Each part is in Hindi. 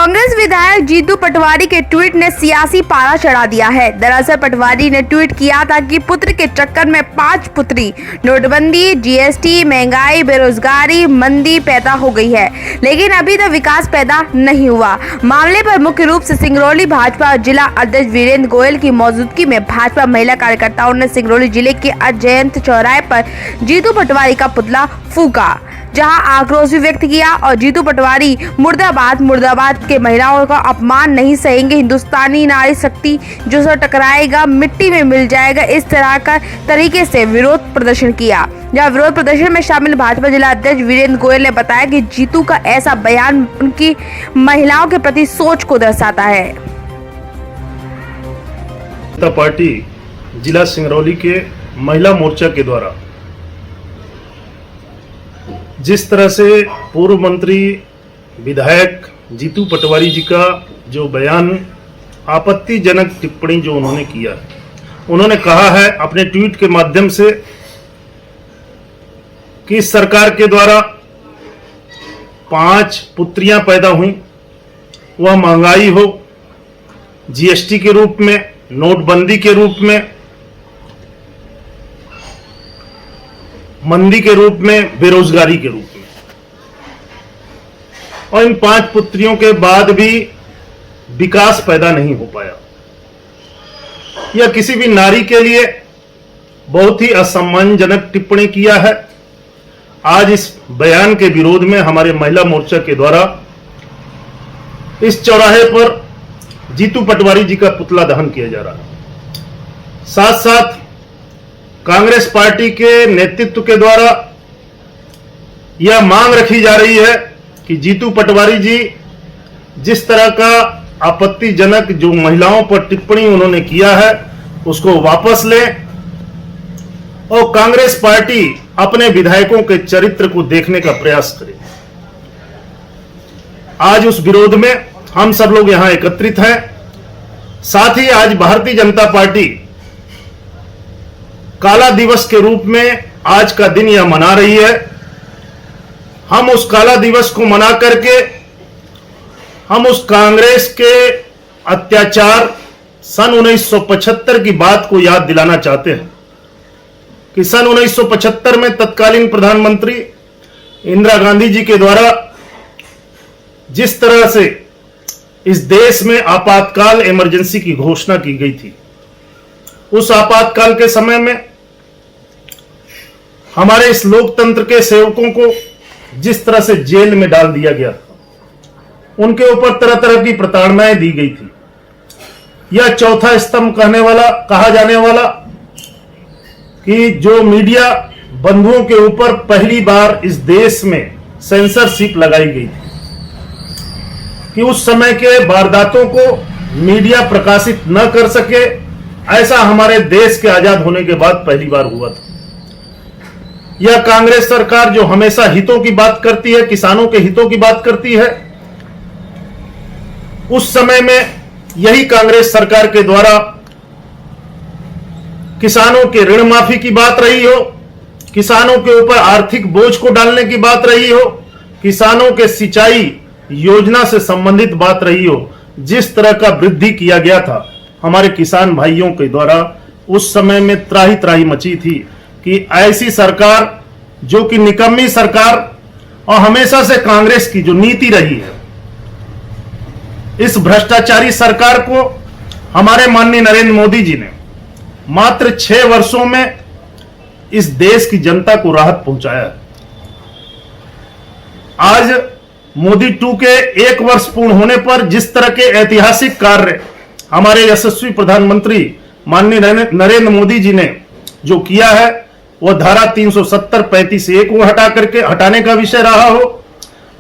कांग्रेस विधायक जीतू पटवारी के ट्वीट ने सियासी पारा चढ़ा दिया है। दरअसल पटवारी ने ट्वीट किया था कि पुत्र के चक्कर में 5 पुत्री, नोटबंदी, जीएसटी, महंगाई, बेरोजगारी, मंदी पैदा हो गई है, लेकिन अभी तक विकास पैदा नहीं हुआ। मामले पर मुख्य रूप से सिंगरौली भाजपा जिला अध्यक्ष वीरेंद्र गोयल की मौजूदगी में भाजपा महिला कार्यकर्ताओं ने सिंगरौली जिले के अजयंत चौराहे पर जीतू पटवारी का पुतला फूका, जहां आक्रोश भी व्यक्त किया और जीतू पटवारी मुर्दाबाद मुर्दाबाद के महिलाओं का अपमान नहीं सहेंगे, हिंदुस्तानी नारी शक्ति जो सर टकराएगा मिट्टी में मिल जाएगा, इस तरह का तरीके से विरोध प्रदर्शन किया। जहां विरोध प्रदर्शन में शामिल भाजपा जिला अध्यक्ष वीरेंद्र गोयल ने बताया कि जीतू का ऐसा बयान उनकी महिलाओं के प्रति सोच को दर्शाता है। पार्टी जिला सिंगरौली के महिला मोर्चा के द्वारा जिस तरह से पूर्व मंत्री विधायक जीतू पटवारी जी का जो बयान, आपत्तिजनक टिप्पणी जो उन्होंने किया, उन्होंने कहा है अपने ट्वीट के माध्यम से कि सरकार के द्वारा 5 पुत्रियां पैदा हुई, वह महंगाई हो, जीएसटी के रूप में, नोटबंदी के रूप में, मंदी के रूप में, बेरोजगारी के रूप में, और इन 5 पुत्रियों के बाद भी विकास पैदा नहीं हो पाया। यह किसी भी नारी के लिए बहुत ही असम्मानजनक टिप्पणी किया है। आज इस बयान के विरोध में हमारे महिला मोर्चा के द्वारा इस चौराहे पर जीतू पटवारी जी का पुतला दहन किया जा रहा है। साथ साथ कांग्रेस पार्टी के नेतृत्व के द्वारा यह मांग रखी जा रही है कि जीतू पटवारी जी जिस तरह का आपत्तिजनक जो महिलाओं पर टिप्पणी उन्होंने किया है उसको वापस लें और कांग्रेस पार्टी अपने विधायकों के चरित्र को देखने का प्रयास करे। आज उस विरोध में हम सब लोग यहां एकत्रित हैं। साथ ही आज भारतीय जनता पार्टी काला दिवस के रूप में आज का दिन यह मना रही है। हम उस काला दिवस को मना करके हम उस कांग्रेस के अत्याचार सन 1975 की बात को याद दिलाना चाहते हैं कि सन 1975 में तत्कालीन प्रधानमंत्री इंदिरा गांधी जी के द्वारा जिस तरह से इस देश में आपातकाल इमरजेंसी की घोषणा की गई थी, उस आपातकाल के समय में हमारे इस लोकतंत्र के सेवकों को जिस तरह से जेल में डाल दिया गया, उनके ऊपर तरह तरह की प्रताड़नाएं दी गई थी। यह चौथा स्तंभ कहा जाने वाला कि जो मीडिया बंधुओं के ऊपर पहली बार इस देश में सेंसरशिप लगाई गई थी कि उस समय के वारदातों को मीडिया प्रकाशित न कर सके, ऐसा हमारे देश के आजाद होने के बाद पहली बार हुआ था। यह कांग्रेस सरकार जो हमेशा हितों की बात करती है, किसानों के हितों की बात करती है, उस समय में यही कांग्रेस सरकार के द्वारा किसानों के ऋण माफी की बात रही हो, किसानों के ऊपर आर्थिक बोझ को डालने की बात रही हो, किसानों के सिंचाई योजना से संबंधित बात रही हो, जिस तरह का वृद्धि किया गया था हमारे किसान भाइयों के द्वारा, उस समय में त्राही त्राही मची थी कि ऐसी सरकार जो कि निकम्मी सरकार और हमेशा से कांग्रेस की जो नीति रही है, इस भ्रष्टाचारी सरकार को हमारे माननीय नरेंद्र मोदी जी ने मात्र 6 वर्षों में इस देश की जनता को राहत पहुंचाया है। आज मोदी 2 के 1 वर्ष पूर्ण होने पर जिस तरह के ऐतिहासिक कार्य हमारे यशस्वी प्रधानमंत्री माननीय नरेंद्र मोदी जी ने जो किया है, वह धारा 370, 35A को हटाने का विषय रहा हो।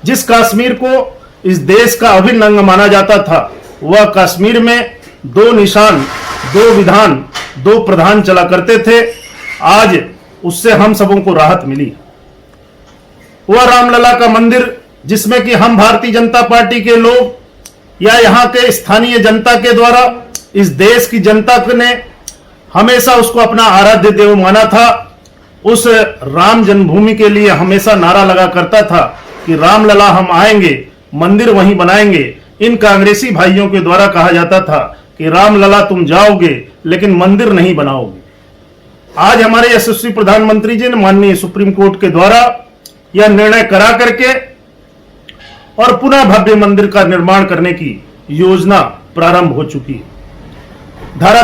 जिस कश्मीर को इस देश का अभिन्न अंग माना जाता था, वह कश्मीर में 2 निशान, 2 विधान, 2 प्रधान चला करते थे। आज उससे हम सबों को राहत मिली। वह रामलला का मंदिर जिसमें कि हम भारतीय जनता पार्टी के लोग या यहाँ के स्थानीय जनता के द्वारा इस देश की जनता ने हमेशा उसको अपना आराध्य देव माना था, उस राम जन्मभूमि के लिए हमेशा नारा लगा करता था कि रामलला हम आएंगे, मंदिर वहीं बनाएंगे, इन कांग्रेसी भाइयों के द्वारा कहा जाता था कि रामलला तुम जाओगे लेकिन मंदिर नहीं बनाओगे। आज हमारे यशस्वी प्रधानमंत्री जी ने माननीय सुप्रीम कोर्ट के द्वारा यह निर्णय करा करके और पुनः भव्य मंदिर का निर्माण करने की योजना प्रारंभ हो चुकी है। धारा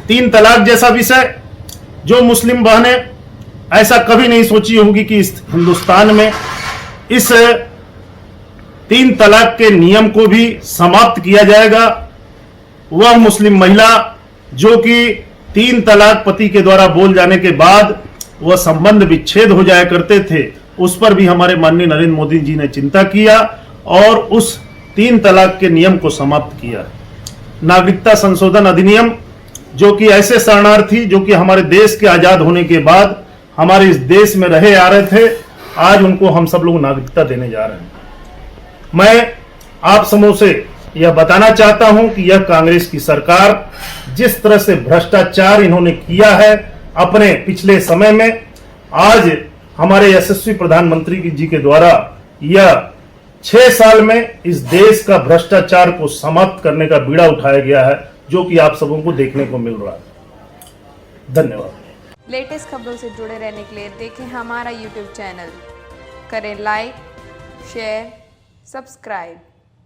तीन तलाक जैसा विषय जो मुस्लिम बहनें ऐसा कभी नहीं सोची होगी कि इस हिंदुस्तान में इस 3 तलाक के नियम को भी समाप्त किया जाएगा। वह मुस्लिम महिला जो कि 3 तलाक पति के द्वारा बोल जाने के बाद वह संबंध विच्छेद हो जाया करते थे, उस पर भी हमारे माननीय नरेंद्र मोदी जी ने चिंता किया और उस 3 तलाक के नियम को समाप्त किया। नागरिकता संशोधन अधिनियम जो कि ऐसे शरणार्थी जो कि हमारे देश के आजाद होने के बाद हमारे इस देश में रहे आ रहे थे, आज उनको हम सब लोग नागरिकता देने जा रहे हैं। मैं आप समूह से यह बताना चाहता हूं कि यह कांग्रेस की सरकार जिस तरह से भ्रष्टाचार इन्होंने किया है अपने पिछले समय में, आज हमारे यशस्वी प्रधानमंत्री जी के द्वारा यह 6 साल में इस देश का भ्रष्टाचार को समाप्त करने का बीड़ा उठाया गया है, जो कि आप सबों को देखने को मिल रहा है। धन्यवाद। लेटेस्ट खबरों से जुड़े रहने के लिए देखें हमारा YouTube चैनल, करें लाइक, शेयर, सब्सक्राइब।